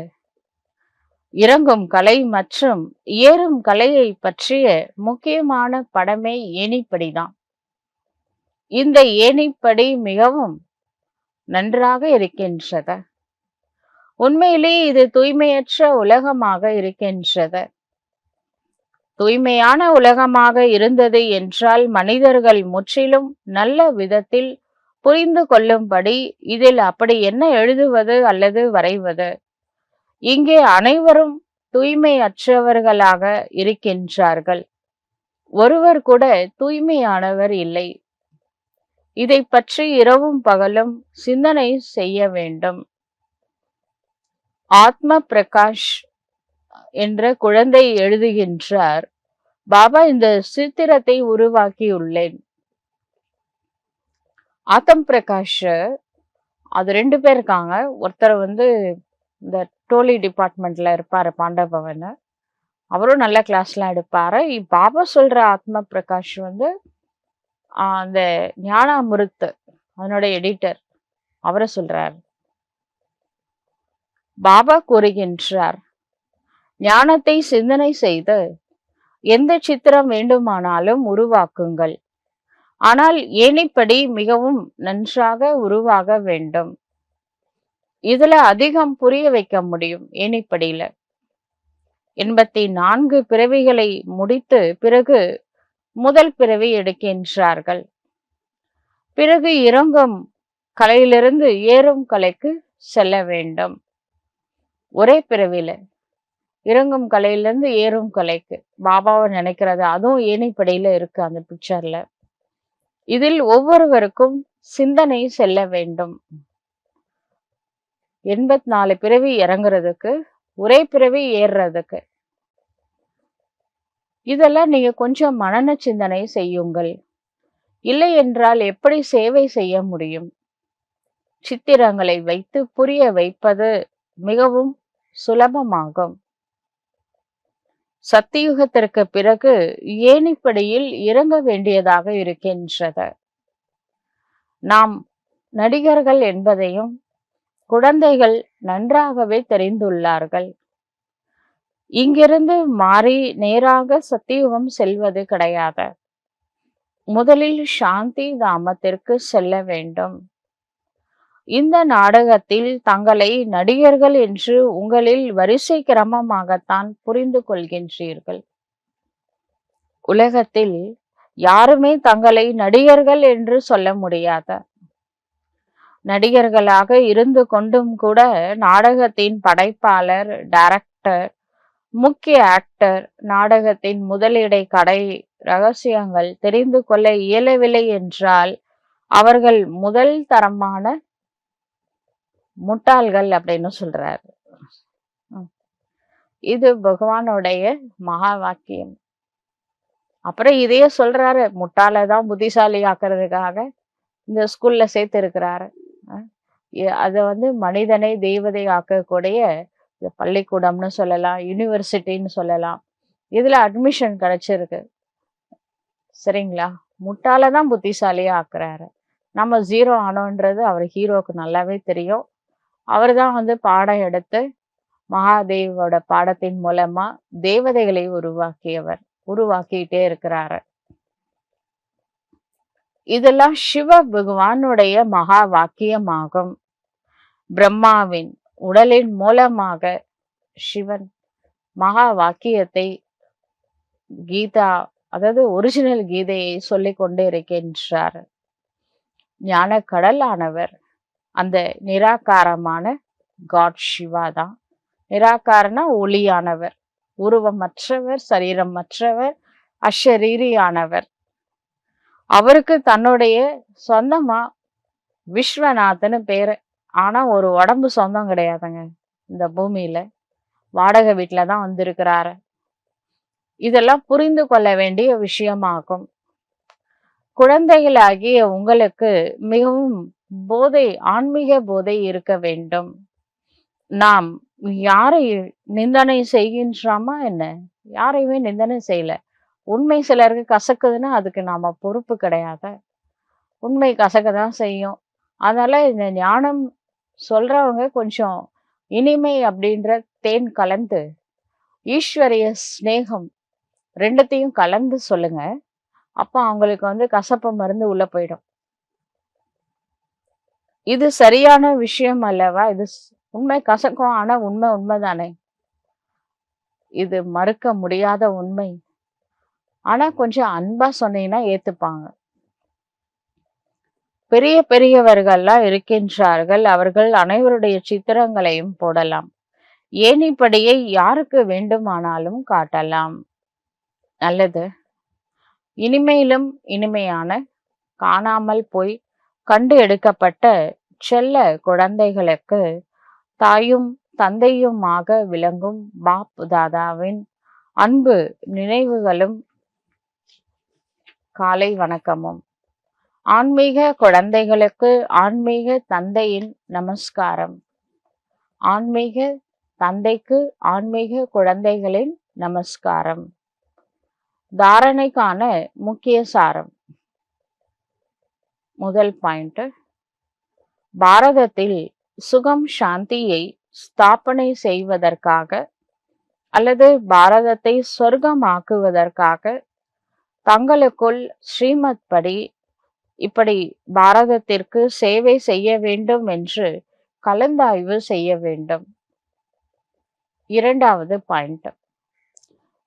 இறங்கும் கலை மற்றும் ஏறும் கலையை பற்றிய முக்கியமான படமே ஏணிப்படிதான். இந்த ஏணிப்படி மிகவும் நன்றாக இருக்கின்றது. உண்மையிலேயே இது தூய்மையற்ற உலகமாக இருக்கின்றது. தூய்மையான உலகமாக இருந்தது என்றால் மனிதர்கள் முற்றிலும் நல்ல விதத்தில் புரிந்து கொள்ளும்படி இதில் அப்படி என்ன எழுதுவது அல்லது வரைவது? இங்கே அனைவரும் தூய்மையற்றவர்களாக இருக்கின்றார்கள். ஒருவர் கூட தூய்மையானவர் இல்லை. இதை பற்றி இரவும் பகலும் சிந்தனை செய்ய வேண்டும். ஆத்ம பிரகாஷ் என்ற குழந்தை எழுதுகின்றார், பாபா இந்த சித்திரத்தை உருவாக்கியுள்ளேன். ஆத்தம் பிரகாஷ், அது 2 பேர் இருக்காங்க. ஒருத்தர் இந்த டோலி டிபார்ட்மெண்ட்ல இருப்பாரு, பாண்டபவன். அவரும் நல்ல கிளாஸ்லாம் எடுப்பாரு. பாபா சொல்ற ஆத்ம பிரகாஷ் அந்த ஞானாமிருத் அதனோட எடிட்டர், அவரை சொல்றார். பாபா கூறுகின்றார், ஞானத்தை சிந்தனை செய்து எந்த சித்திரம் வேண்டுமானாலும் உருவாக்குங்கள். ஆனால் ஏணிப்படி மிகவும் நன்றாக உருவாக வேண்டும். இதுல அதிகம் புரிய வைக்க முடியும். ஏணிப்படியில 84 பிறவிகளை முடித்து பிறகு முதல் பிறவி எடுக்கின்றார்கள். பிறகு இறங்கும் கலையிலிருந்து ஏறும் கலைக்கு செல்ல வேண்டும். ஒரே பிறவில இறங்கும் கலையிலிருந்து ஏறும் கலைக்கு பாபாவை நினைக்கிறது. அதுவும் ஏணிப்படியில இருக்கு அந்த பிக்சர்ல. இதில் ஒவ்வொருவருக்கும் சிந்தனை செல்ல வேண்டும். 84 பிறவி இறங்குறதுக்கு, ஒரே பிறவி ஏறுறதுக்கு. இதெல்லாம் நீங்க கொஞ்சம் மனன சிந்தனை செய்யுங்கள். இல்லை என்றால் எப்படி சேவை செய்ய முடியும்? சித்திரங்களை வைத்து புரிய வைப்பது மிகவும் சுலபமாகும். சத்தியுகத்திற்கு பிறகு ஏணிப்படியில் இறங்க வேண்டியதாக இருக்கின்றது. நாம் நடிகர்கள் என்பதையும் குழந்தைகள் நன்றாகவே தெரிந்துள்ளார்கள். இங்கிருந்து மாறி நேராக சத்தியுகம் செல்வது கிடையாது. முதலில் சாந்தி தாமத்திற்கு செல்ல வேண்டும். இந்த நாடகத்தில் தங்களை நடிகர்கள் என்று உங்களில் வரிசை கிரமமாகத்தான் புரிந்து கொள்கின்றீர்கள். உலகத்தில் யாருமே தங்களை நடிகர்கள் என்று சொல்ல முடியாது. நடிகர்களாக இருந்து கொண்டும் கூட நாடகத்தின் படைப்பாளர், டைரக்டர், முக்கிய ஆக்டர், நாடகத்தின் முதலிடை கடை ரகசியங்கள் தெரிந்து கொள்ள இயலவில்லை என்றால் அவர்கள் முதல் தரமான முட்டாள்கள் அப்படின்னு சொல்றாரு. இது பகவானுடைய மகா வாக்கியம். அப்புறம் இதையே சொல்றாரு, முட்டாளதான் புத்திசாலி ஆக்குறதுக்காக இந்த ஸ்கூல்ல சேர்த்து இருக்கிறாரு. அதை மனிதனை தெய்வதை ஆக்கக்கூடிய பள்ளிக்கூடம்னு சொல்லலாம், யூனிவர்சிட்டின்னு சொல்லலாம். இதுல அட்மிஷன் கிடைச்சிருக்கு. சரிங்களா? முட்டாளதான் புத்திசாலியா ஆக்குறாரு. நம்ம ஜீரோ ஆனோன்றது அவர் ஹீரோக்கு நல்லாவே தெரியும். அவர் தான் பாடம் எடுத்து மகாதேவோட பாடத்தின் மூலமா தேவதைகளை உருவாக்கிட்டே இருக்கிறாரு. இதெல்லாம் சிவ பகவானுடைய மகா வாக்கியமாகும். பிரம்மாவின் உடலின் மூலமாக சிவன் மகா வாக்கியத்தை, கீதா, அதாவது ஒரிஜினல் கீதையை சொல்லிக் கொண்டே இருக்கின்றார். ஞான கடலானவர் அந்த நிராகாரமான காட் சிவா தான். நிராகாரனா ஒளியானவர், உருவமற்றவர், சரீரமற்றவர், அஷரீரியானவர். அவருக்கு தன்னுடைய சொந்தமா விஸ்வநாதன்னு பேரு. ஆனா ஒரு உடம்பு சொந்தம் கிடையாதுங்க. இந்த பூமியில வாடகை வீட்டுல தான் வந்திருக்கிறாரு. இதெல்லாம் புரிந்து கொள்ள வேண்டிய விஷயமாகும். குழந்தைகளாகிய உங்களுக்கு மிகவும் போதை, ஆன்மீக போதை இருக்க வேண்டும். நாம் யாரை நிந்தனை செய்கின்றோமா என்ன? யாரையுமே நிந்தனை செய்யல. உண்மை சிலருக்கு கசக்குதுன்னா அதுக்கு நாம பொறுப்பு கிடையாது. உண்மை கசக்கதான் செய்யும். அதனால இந்த ஞானம் சொல்றவங்க கொஞ்சம் இனிமை அப்படின்ற தேன் கலந்து, ஈஸ்வரிய ஸ்நேகம் ரெண்டுத்தையும் கலந்து சொல்லுங்க. அப்ப அவங்களுக்கு கசப்பு மருந்து உள்ள போயிடும். இது சரியான விஷயம் அல்லவா? இது உண்மை கசக்கும், ஆனா உண்மைதானே. இது மறுக்க முடியாத உண்மை. ஆனா கொஞ்சம் அன்பா சொன்னீங்கன்னா ஏத்துப்பாங்க. பெரிய பெரியவர்கள்லாம் இருக்கின்றார்கள். அவர்கள் அனைவருடைய சித்திரங்களையும் போடலாம். ஏணிப்படியை யாருக்கு வேண்டுமானாலும் காட்டலாம். நல்லது. இனிமையிலும் இனிமையான, காணாமல் போய் கண்டு எடுக்கப்பட்ட செல்ல குழந்தைகளுக்கு தாயும் தந்தையுமாக விளங்கும் பாப் தாதாவின் அன்பு நினைவுகளும் காலை வணக்கமும். ஆன்மீக குழந்தைகளுக்கு ஆன்மீக தந்தையின் நமஸ்காரம். ஆன்மீக தந்தைக்கு ஆன்மீக குழந்தைகளின் நமஸ்காரம். தாரணைக்கான முக்கிய சாரம். முதல் பாயிண்ட், பாரதத்தில் சுகம் சாந்தியை ஸ்தாபனை செய்வதற்காக அல்லது பாரதத்தை சொர்க்கமாக்குவதற்காக தங்களுக்குள் ஸ்ரீமத் படி இப்படி பாரதத்திற்கு சேவை செய்ய வேண்டும் என்று கலந்தாய்வு செய்ய வேண்டும். இரண்டாவது பாயிண்ட்,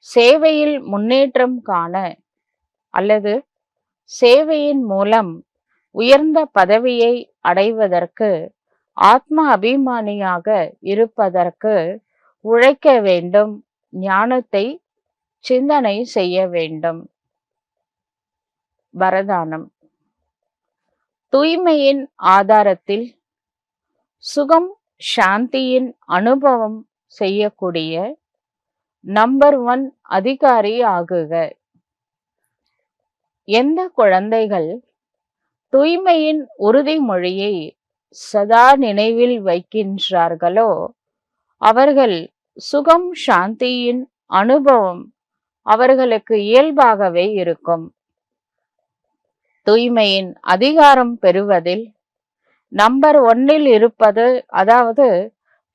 சேவையில் முன்னேற்றம் காண அல்லது சேவையின் மூலம் உயர்ந்த பதவியை அடைவதற்கு, ஆத்ம அபிமானியாக இருப்பதற்கு உழைக்க வேண்டும். ஞானத்தை சிந்தனை செய்ய வேண்டும். வரதானம். தூய்மையின் ஆதாரத்தில் சுகம் சாந்தியின் அனுபவம் செய்யக்கூடிய நம்பர் 1 அதிகாரி ஆகுக. எந்த குழந்தைகள் தூய்மையின் உறுதிமொழியை சதா நினைவில் வைக்கின்றார்களோ அவர்கள் சுகம் சாந்தியின் அனுபவம் அவர்களுக்கு இயல்பாகவே இருக்கும். தூய்மையின் அதிகாரம் பெறுவதில் நம்பர் 1 இருப்பது, அதாவது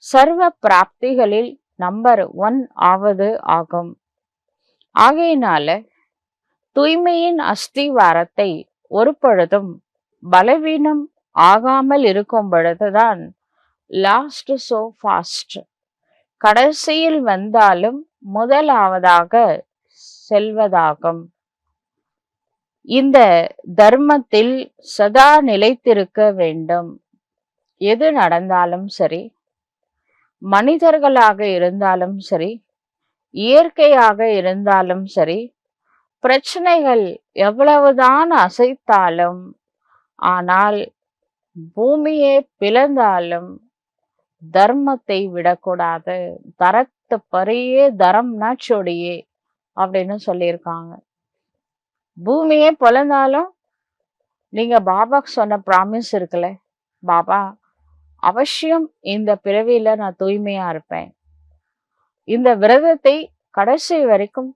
சர்வ பிராப்திகளில் நம்பர் 1 ஆவது ஆகும். ஆகையினால தூய்மையின் அஸ்திவாரத்தை ஒரு பொழுதும் பலவீனம் ஆகாமல் இருக்கும் பொழுதுதான் லாஸ்ட் சோ ஃபாஸ்ட், கடைசியில் வந்தாலும் முதலாவதாக செல்வதாகும். இந்த தர்மத்தில் சதா நிலைத்திருக்க வேண்டும். எது நடந்தாலும் சரி, மனிதர்களாக இருந்தாலும் சரி, இயற்கையாக இருந்தாலும் சரி, பிரச்சனைகள் எவ்வளவுதான் அசைத்தாலும், ஆனால் பூமியே பிளந்தாலும் தர்மத்தை விடக்கூடாது. தரத்து பரியே தரம் நாச்சொடியே அப்படின்னு சொல்லியிருக்காங்க. பூமியே பிளந்தாலும் நீங்க பாபாக்கு சொன்ன ப்ராமிஸ் இருக்குல்ல, பாபா அவசியம் இந்த பிறவியில நான் தூய்மையா இருப்பேன், இந்த விரதத்தை கடைசி வரைக்கும்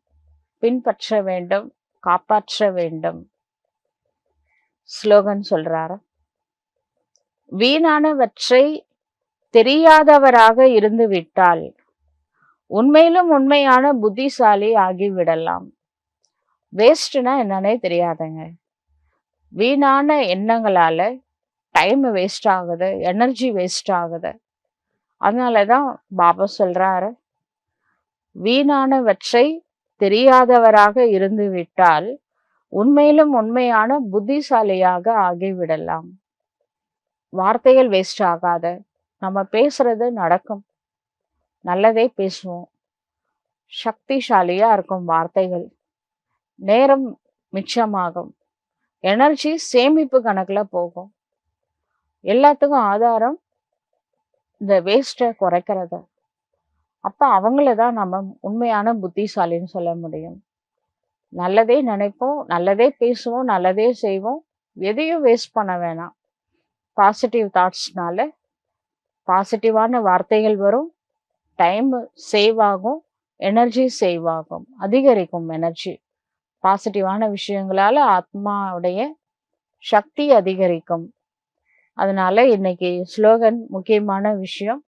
பின்பற்ற வேண்டும், காப்பாற்ற வேண்டும். ஸ்லோகன் சொல்றாரு, வீணானவற்றை தெரியாதவராக இருந்து விட்டால் உண்மையிலும் உண்மையான புத்திசாலி ஆகிவிடலாம். வேஸ்ட்னா என்னன்னே தெரியாதுங்க. வீணான எண்ணங்களால டைம் வேஸ்ட் ஆகுது, எனர்ஜி வேஸ்ட் ஆகுது. அதனாலதான் பாபா சொல்றாரு, வீணானவற்றை தெரியாதவராக இருந்து விட்டால் உண்மையிலும் உண்மையான புத்திசாலியாக ஆகிவிடலாம். வார்த்தைகள் வேஸ்ட் ஆகாத, நம்ம பேசுறது நடக்கும், நல்லதே பேசுவோம், சக்திசாலியா இருக்கும் வார்த்தைகள், நேரம் மிச்சமாகும், எனர்ஜி சேமிப்பு கணக்குல போகும். எல்லாத்துக்கும் ஆதாரம் இந்த வேஸ்ட்டை குறைக்கிறது. அப்ப அவங்களதான் நம்ம உண்மையான புத்திசாலின்னு சொல்ல முடியும். நல்லதே நினைப்போம், நல்லதே பேசுவோம், நல்லதே செய்வோம், எதையும் வேஸ்ட் பண்ண வேணாம். பாசிட்டிவ் தாட்ஸ்னால பாசிட்டிவான வார்த்தைகள் வரும், டைம் சேவ் ஆகும், எனர்ஜி சேவ் ஆகும், அதிகரிக்கும் எனர்ஜி. பாசிட்டிவான விஷயங்களால ஆத்மாவுடைய சக்தி அதிகரிக்கும். அதனால இன்னைக்கு ஸ்லோகன் முக்கியமான விஷயம்,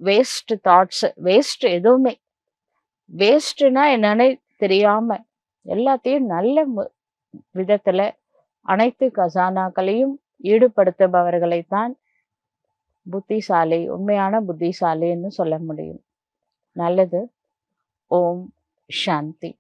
வேஸ்ட் தாட்ஸ், வேஸ்ட் எதுவுமே, வேஸ்ட்னா என்னன்னு தெரியாம எல்லாத்தையும் நல்ல விதத்துல அனைத்து கசானாக்களையும் ஈடுபடுத்துபவர்களைத்தான் புத்திசாலி, உண்மையான புத்திசாலின்னு சொல்ல முடியும். நல்லது. ஓம் சாந்தி.